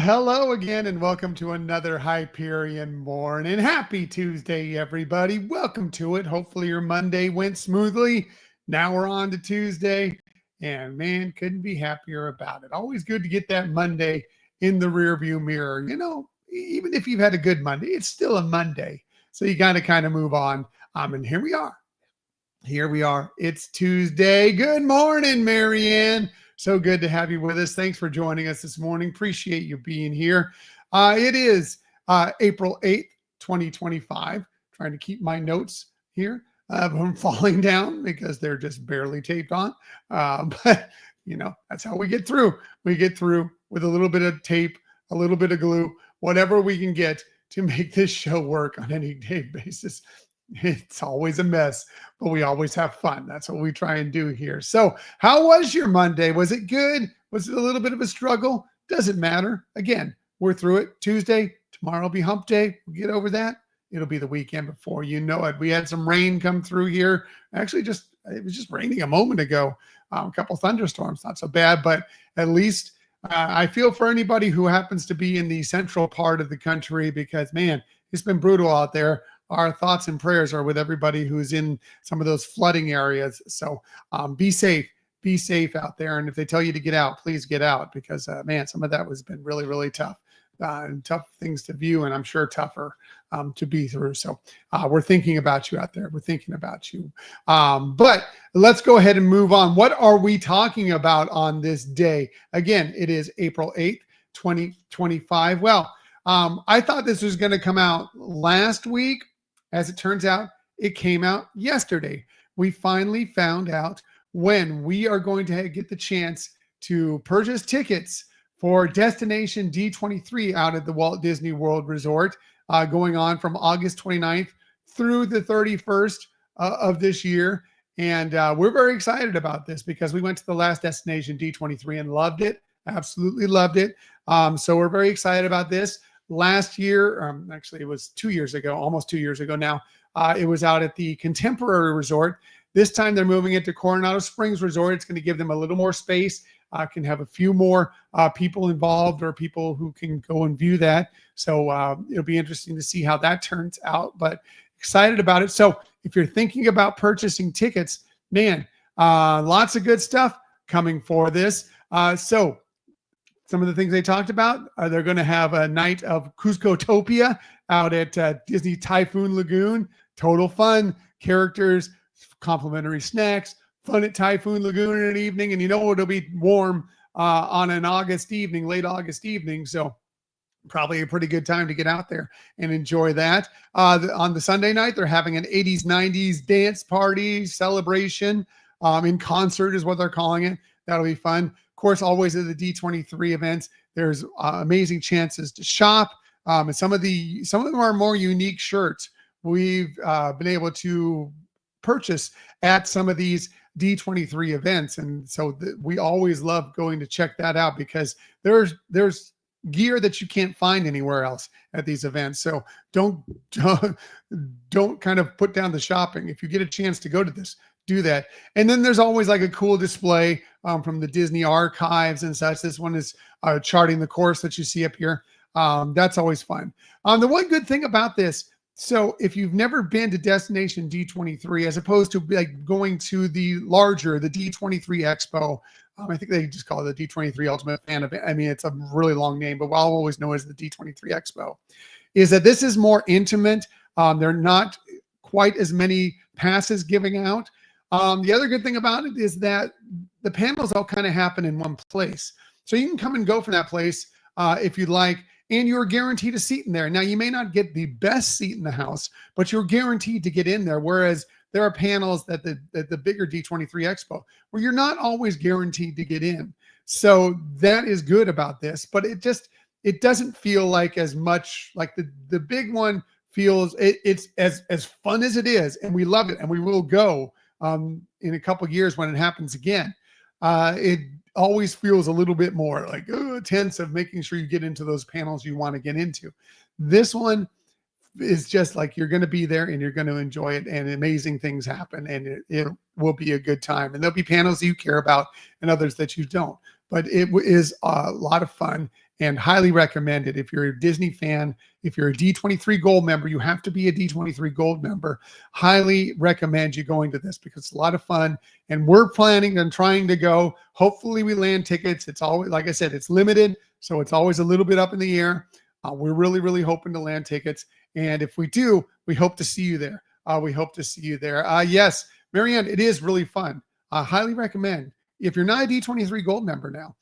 hello again, and welcome to another Hyperion Morning. Happy Tuesday, everybody. Welcome to it. Hopefully, your Monday went smoothly. Now we're on to Tuesday, and man, couldn't be happier about it. Always good to get that Monday in the rearview mirror. Even if you've had a good Monday, it's still a Monday. So you got to kind of move on. And here we are. Here we are. It's Tuesday. Good morning, Marianne. So good to have you with us. Thanks for joining us this morning. Appreciate you being here. It is April 8th, 2025. Trying to keep my notes here from falling down because they're just barely taped on. But, that's how we get through. We get through with a little bit of tape, a little bit of glue, whatever we can get to make this show work on any day basis. It's always a mess, but we always have fun. That's what we try and do here. So how was your Monday? Was it good? Was it a little bit of a struggle? Doesn't matter. Again, we're through it. Tuesday, tomorrow will be hump day. We'll get over that. It'll be the weekend before you know it. We had some rain come through here. Actually, it was just raining a moment ago. A couple thunderstorms, not so bad, but at least I feel for anybody who happens to be in the central part of the country because, man, it's been brutal out there. Our thoughts and prayers are with everybody who's in some of those flooding areas. So be safe out there. And if they tell you to get out, please get out because, man, some of that has been really, really tough and tough things to view. And I'm sure tougher to be through. So we're thinking about you out there. We're thinking about you. But let's go ahead and move on. What are we talking about on this day? Again, it is April 8th, 2025. Well, I thought this was going to come out last week. As it turns out, it came out yesterday. We finally found out when we are going to get the chance to purchase tickets for Destination D23 out at the Walt Disney World Resort, going on from August 29th through the 31st of this year. And we're very excited about this because we went to the last Destination D23 and loved it. Absolutely loved it. So we're very excited about this. Last year, actually it was 2 years ago, almost 2 years ago now, it was out at the Contemporary Resort. This time they're moving it to Coronado Springs Resort. It's going to give them a little more space, can have a few more people involved or people who can go and view that. So it'll be interesting to see how that turns out, but excited about it. So if you're thinking about purchasing tickets, man, lots of good stuff coming for this. So some of the things they talked about, they're going to have a night of Cusco-topia out at Disney Typhoon Lagoon. Total fun, characters, complimentary snacks, fun at Typhoon Lagoon in an evening. And it'll be warm on an August evening, late August evening. So probably a pretty good time to get out there and enjoy that. On the Sunday night, they're having an 80s, 90s dance party celebration. In concert is what they're calling it. That'll be fun. Of course, always at the D23 events, there's amazing chances to shop. And some of them are more unique shirts we've been able to purchase at some of these D23 events. And so we always love going to check that out because there's gear that you can't find anywhere else at these events. So don't kind of put down the shopping. If you get a chance to go to this, do that. And then there's always like a cool display from the Disney archives and such. This one is charting the course that you see up here. That's always fun. The one good thing about this, so if you've never been to Destination D23, as opposed to like going to the D23 Expo, I think they just call it the D23 Ultimate Fan Event. I mean, it's a really long name, but I'll always know as the D23 Expo, is that this is more intimate. There are not quite as many passes giving out. The other good thing about it is that the panels all kind of happen in one place. So you can come and go from that place if you'd like, and you're guaranteed a seat in there. Now, you may not get the best seat in the house, but you're guaranteed to get in there. Whereas there are panels that the bigger D23 Expo where you're not always guaranteed to get in. So that is good about this, but it doesn't feel like as much like the big one feels. It's as fun as it is, and we love it, and we will go in a couple of years when it happens again. It always feels a little bit more like tense of making sure you get into those panels you want to get into. This one is just like you're going to be there and you're going to enjoy it, and amazing things happen, and it will be a good time. And there'll be panels that you care about and others that you don't. But it is a lot of fun, and highly recommend it. If you're a Disney fan, if you're a D23 Gold member, you have to be a D23 Gold member. Highly recommend you going to this because it's a lot of fun. And we're planning on trying to go. Hopefully, we land tickets. It's always, like I said, it's limited. So it's always a little bit up in the air. We're really, really hoping to land tickets. And if we do, we hope to see you there. We hope to see you there. Yes, Marianne, it is really fun. Highly recommend. If you're not a D23 Gold member now,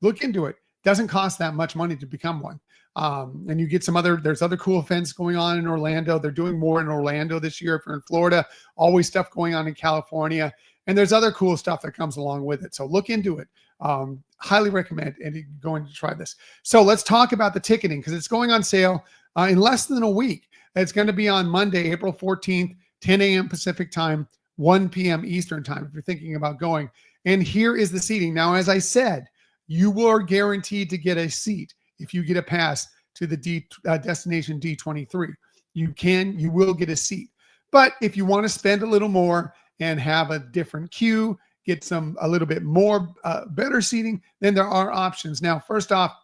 look into it. Doesn't cost that much money to become one. And you get there's other cool events going on in Orlando. They're doing more in Orlando this year. If you're in Florida, always stuff going on in California. And there's other cool stuff that comes along with it. So look into it. Highly recommend going to try this. So let's talk about the ticketing because it's going on sale in less than a week. It's going to be on Monday, April 14th, 10 a.m. Pacific time, 1 p.m. Eastern time, if you're thinking about going. And here is the seating. Now, as I said, you are guaranteed to get a seat if you get a pass to the destination D23. You will get a seat. But if you want to spend a little more and have a different queue, get a little bit more better seating, then there are options. Now, first off,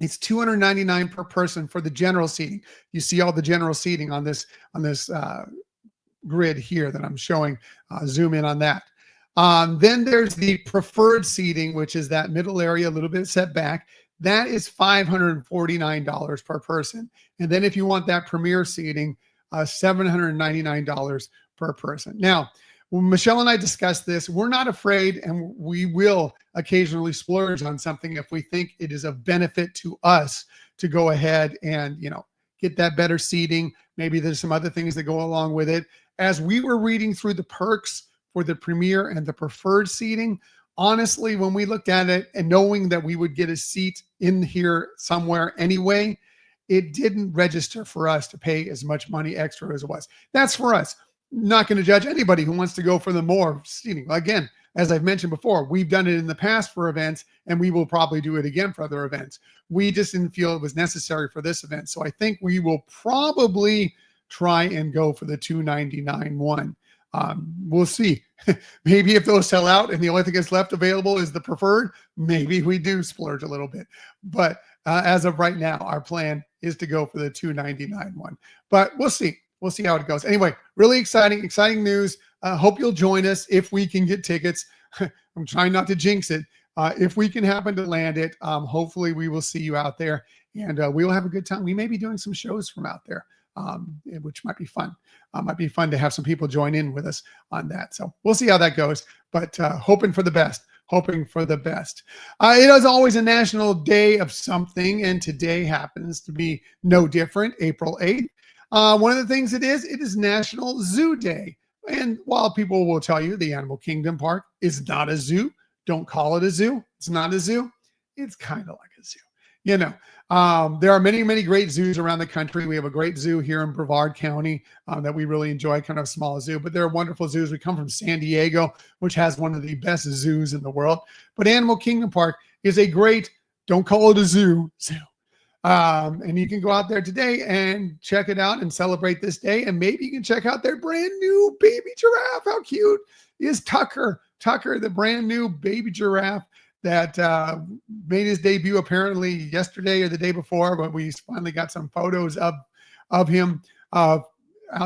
it's $299 per person for the general seating. You see all the general seating on this grid here that I'm showing. Zoom in on that. Then there's the preferred seating, which is that middle area, a little bit set back. That is $549 per person. And then if you want that premier seating, $799 per person. Now, when Michelle and I discussed this, we're not afraid, and we will occasionally splurge on something if we think it is of benefit to us to go ahead and, get that better seating. Maybe there's some other things that go along with it. As we were reading through the perks for the premier and the preferred seating, honestly, when we looked at it and knowing that we would get a seat in here somewhere anyway, it didn't register for us to pay as much money extra as it was. That's for us. Not going to judge anybody who wants to go for the more seating. Again, as I've mentioned before, we've done it in the past for events, and we will probably do it again for other events. We just didn't feel it was necessary for this event. So I think we will probably try and go for the $299 one. We'll see. Maybe if those sell out and the only thing that's left available is the preferred, maybe we do splurge a little bit. But as of right now, our plan is to go for the $299 one. But we'll see. We'll see how it goes. Anyway, really exciting news. Hope you'll join us if we can get tickets. I'm trying not to jinx it. If we can happen to land it, hopefully we will see you out there, and we will have a good time. We may be doing some shows from out there, which might be fun. Might be fun to have some people join in with us on that. So we'll see how that goes, but hoping for the best. Hoping for the best. It is always a national day of something, and today happens to be no different, April 8th. One of the things it is National Zoo Day. And while people will tell you the Animal Kingdom Park is not a zoo, don't call it a zoo. It's not a zoo. It's kind of like a zoo. There are many, many great zoos around the country. We have a great zoo here in Brevard County that we really enjoy, kind of a small zoo, but there are wonderful zoos. We come from San Diego, which has one of the best zoos in the world. But Animal Kingdom Park is a great, don't call it a zoo. And you can go out there today and check it out and celebrate this day. And maybe you can check out their brand new baby giraffe. How cute is Tucker? Tucker, the brand new baby giraffe that made his debut apparently yesterday or the day before, but we finally got some photos of him out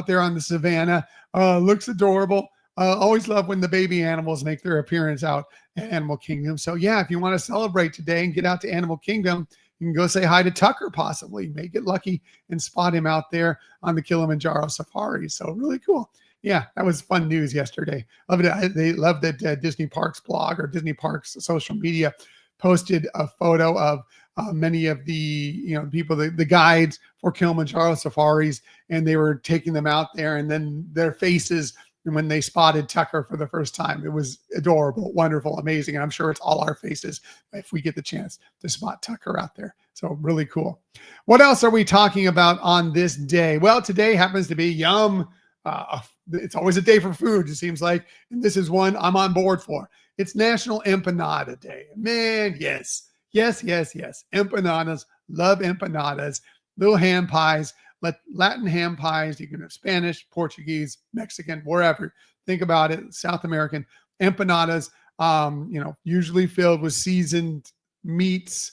there on the savannah. Looks adorable. Always love when the baby animals make their appearance out at Animal Kingdom. So yeah, if you want to celebrate today and get out to Animal Kingdom, you can go say hi to Tucker, possibly. You may get lucky and spot him out there on the Kilimanjaro Safari. So really cool. Yeah, that was fun news yesterday. They loved that Disney Parks blog or Disney Parks social media posted a photo of many of the people, the guides for Kilimanjaro safaris, and they were taking them out there, and then their faces when they spotted Tucker for the first time. It was adorable, wonderful, amazing. And I'm sure it's all our faces if we get the chance to spot Tucker out there. So really cool. What else are we talking about on this day? Well, today happens to be Yum. It's always a day for food, it seems like. And this is one I'm on board for. It's National Empanada Day. Man, yes. Empanadas. Love empanadas. Little ham pies. Latin ham pies. You can have Spanish, Portuguese, Mexican, wherever. Think about it. South American empanadas, usually filled with seasoned meats,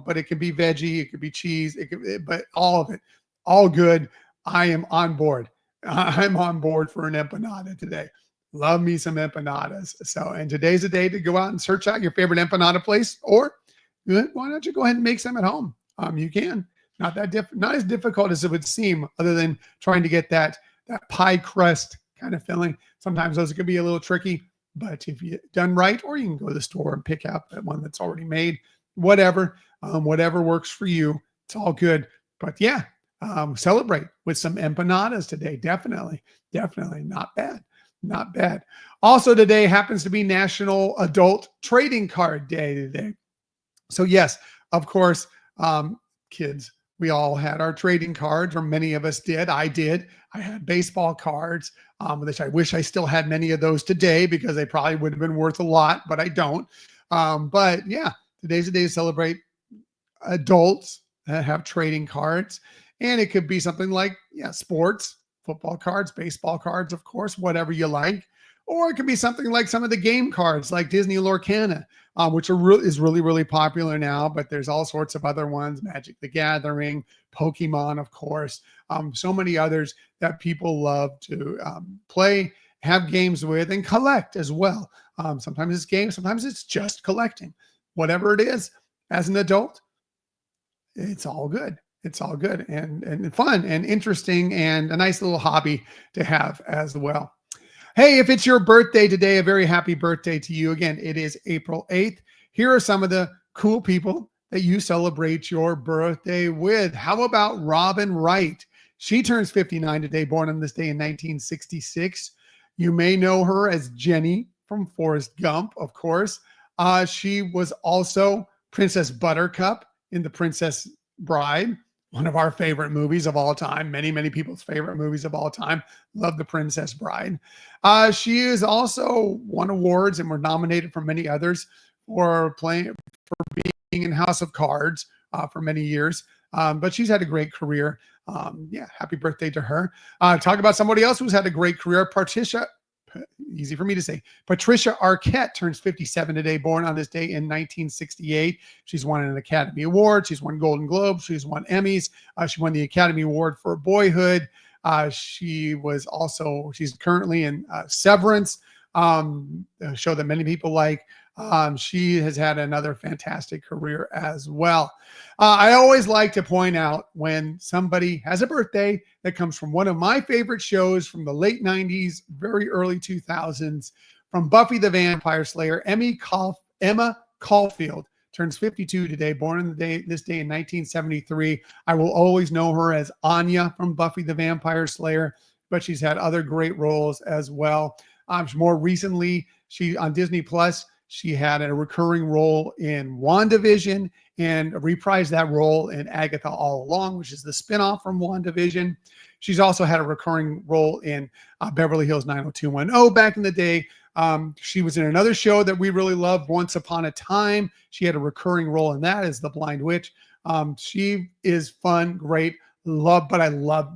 but it could be veggie, it could be cheese, but all of it, all good. I am on board. I'm on board for an empanada today. Love me some empanadas. So, and today's a day to go out and search out your favorite empanada place, or why don't you go ahead and make some at home? You can. Not as difficult as it would seem, other than trying to get that pie crust kind of filling. Sometimes those can be a little tricky, but if you done right, or you can go to the store and pick out that one that's already made, whatever works for you. It's all good. But yeah, celebrate with some empanadas today. Definitely not bad. Not bad. Also today happens to be National Adult Trading Card Day today. So yes, of course, kids, we all had our trading cards, or many of us did. I did. I had baseball cards, which I wish I still had many of those today, because they probably would have been worth a lot, but I don't. But yeah, today's the day to celebrate adults that have trading cards. And it could be something like, sports, football cards, baseball cards, of course, whatever you like. Or it could be something like some of the game cards like Disney Lorcana, which is really popular now, but there's all sorts of other ones, Magic the Gathering, Pokemon, of course, so many others that people love to play, have games with, and collect as well. Sometimes it's games, sometimes it's just collecting. Whatever it is, as an adult, it's all good. It's all good and fun and interesting, and a nice little hobby to have as well. Hey, if it's your birthday today, a very happy birthday to you. Again, it is April 8th. Here are some of the cool people that you celebrate your birthday with. How about Robin Wright? She turns 59 today, born on this day in 1966. You may know her as Jenny from Forrest Gump, of course. She was also Princess Buttercup in The Princess Bride, one of our favorite movies of all time. Many people's favorite movies of all time. Love The Princess Bride. She has also won awards and were nominated for many others for being in House of Cards for many years. But she's had a great career. Happy birthday to her. Talk about somebody else who's had a great career. Easy for me to say. Patricia Arquette turns 57 today, born on this day in 1968. She's won an Academy Award. She's won Golden Globes. She's won Emmys. She won the Academy Award for Boyhood. She's currently in Severance, a show that many people like. She has had another fantastic career as well. I always like to point out when somebody has a birthday that comes from one of my favorite shows from the late 90s, very early 2000s, from Buffy the Vampire Slayer. Emma Caulfield turns 52 today, born on this day in 1973. I will always know her as Anya from Buffy the Vampire Slayer, but she's had other great roles as well. More recently, she on Disney Plus, she had a recurring role in WandaVision and reprised that role in Agatha All Along, which is the spinoff from WandaVision. She's also had a recurring role in Beverly Hills 90210 back in the day. She was in another show that we really loved, Once Upon a Time. She had a recurring role in that as the Blind Witch. She is fun, great, but I love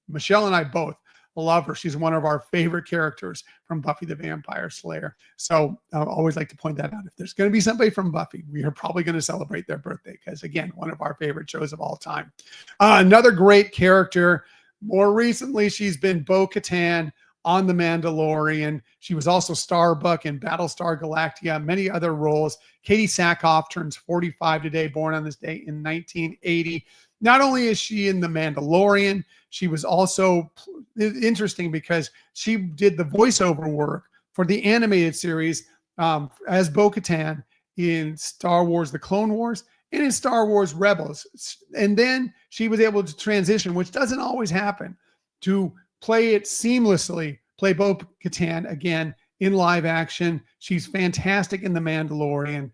Michelle and I both love her. She's one of our favorite characters from Buffy the Vampire Slayer. So I always like to point that out. If there's going to be somebody from Buffy, we are probably going to celebrate their birthday because, again, one of our favorite shows of all time. Another great character. More recently, she's been Bo-Katan on The Mandalorian. She was also Starbuck in Battlestar Galactica, many other roles. Katie Sackhoff turns 45 today, born on this day in 1980. Not only is she in The Mandalorian, she was also interesting because she did the voiceover work for the animated series as Bo-Katan in Star Wars The Clone Wars and in Star Wars Rebels. And then she was able to transition, which doesn't always happen, to play it seamlessly, play Bo-Katan again in live action. She's fantastic in The Mandalorian.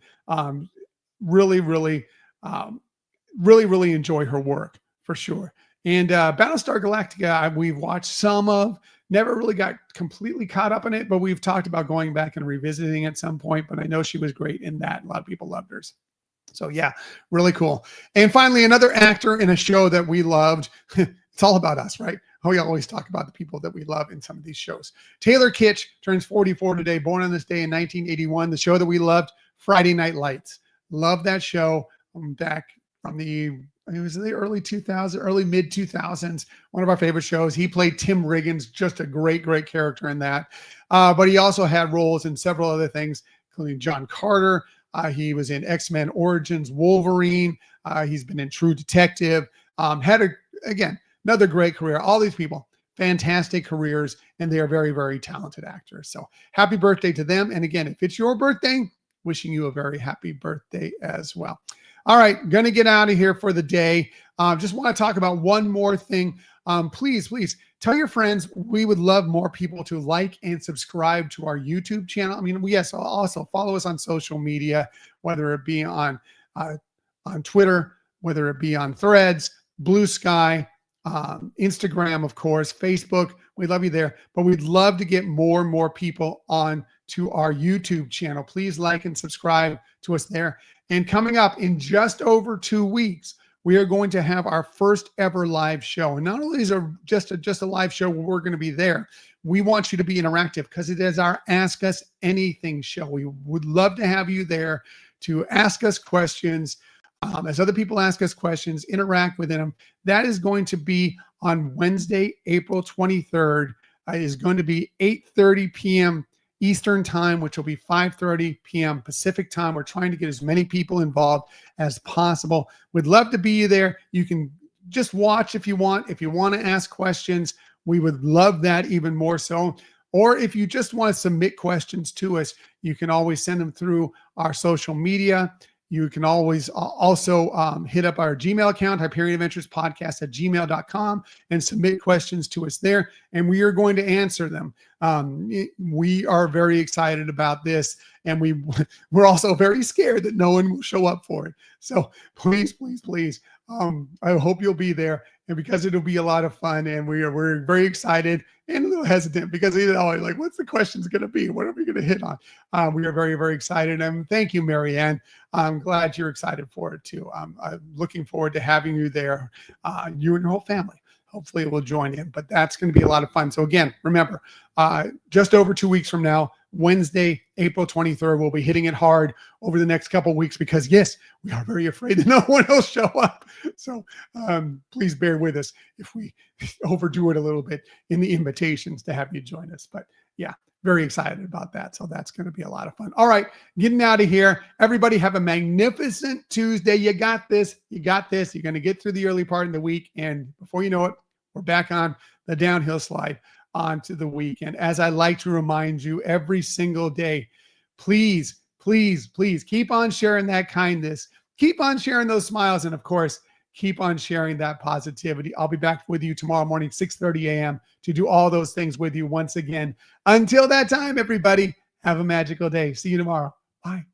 Really enjoy her work for sure. And Battlestar Galactica, we've watched some of, never really got completely caught up in it, but we've talked about going back and revisiting at some point. But I know she was great in that. A lot of people loved hers. So yeah, really cool. And finally, another actor in a show that we loved. It's all about us, right? We always talk about the people that we love in some of these shows. Taylor Kitsch turns 44 today, born on this day in 1981. The show that we loved, Friday Night Lights. Love that show. back from it was the early 2000s, early mid 2000s. One of our favorite shows. He played Tim Riggins, just a great character in that. But he also had roles in several other things, including John Carter. He was in X-Men Origins Wolverine. He's been in True Detective. Again, another great career. All these people, fantastic careers, and they are very talented actors. So happy birthday to them. And again, if it's your birthday, wishing you a very happy birthday as well. All right, going to get out of here for the day. Just want to talk about one more thing. Please tell your friends. We would love more people to like and subscribe to our YouTube channel. I mean, yes, also follow us on social media, whether it be on Twitter, whether it be on Threads, Blue Sky, Instagram, of course, Facebook. We love you there, but we'd love to get more and more people on to our YouTube channel. Please like and subscribe to us there. And coming up in just over 2 weeks, we are going to have our first ever live show. And not only is it just a live show where we're going to be there, we want you to be interactive because it is our Ask Us Anything show. We would love to have you there to ask us questions. As other people ask us questions, interact with them. That is going to be on Wednesday, April 23rd. It is going to be 8:30 p.m. Eastern time, which will be 5:30 p.m. Pacific time. We're trying to get as many people involved as possible. We'd love to be there. You can just watch if you want. If you want to ask questions, we would love that even more so. Or if you just want to submit questions to us, you can always send them through our social media. You can always also hit up our Gmail account, HyperionAdventuresPodcast@gmail.com, and submit questions to us there, and we are going to answer them. We are very excited about this, and we're also very scared that no one will show up for it. So please, I hope you'll be there, and because it'll be a lot of fun, and we're very excited and a little hesitant because like, what's the questions going to be? What are we going to hit on? We are very excited, and thank you, Marianne. I'm glad you're excited for it too. I'm looking forward to having you there, you and your whole family. Hopefully it will join in, but that's going to be a lot of fun. So again, remember, just over 2 weeks from now, Wednesday, April 23rd, we'll be hitting it hard over the next couple of weeks because yes, we are very afraid that no one will show up. So please bear with us if we overdo it a little bit in the invitations to have you join us. But yeah, very excited about that. So that's going to be a lot of fun. All right, getting out of here. Everybody have a magnificent Tuesday. You got this. You got this. You're going to get through the early part of the week. And before you know it, we're back on the downhill slide onto the weekend. As I like to remind you every single day, please keep on sharing that kindness. Keep on sharing those smiles. And of course, keep on sharing that positivity. I'll be back with you tomorrow morning, 6:30 a.m. to do all those things with you once again. Until that time, everybody, have a magical day. See you tomorrow. Bye.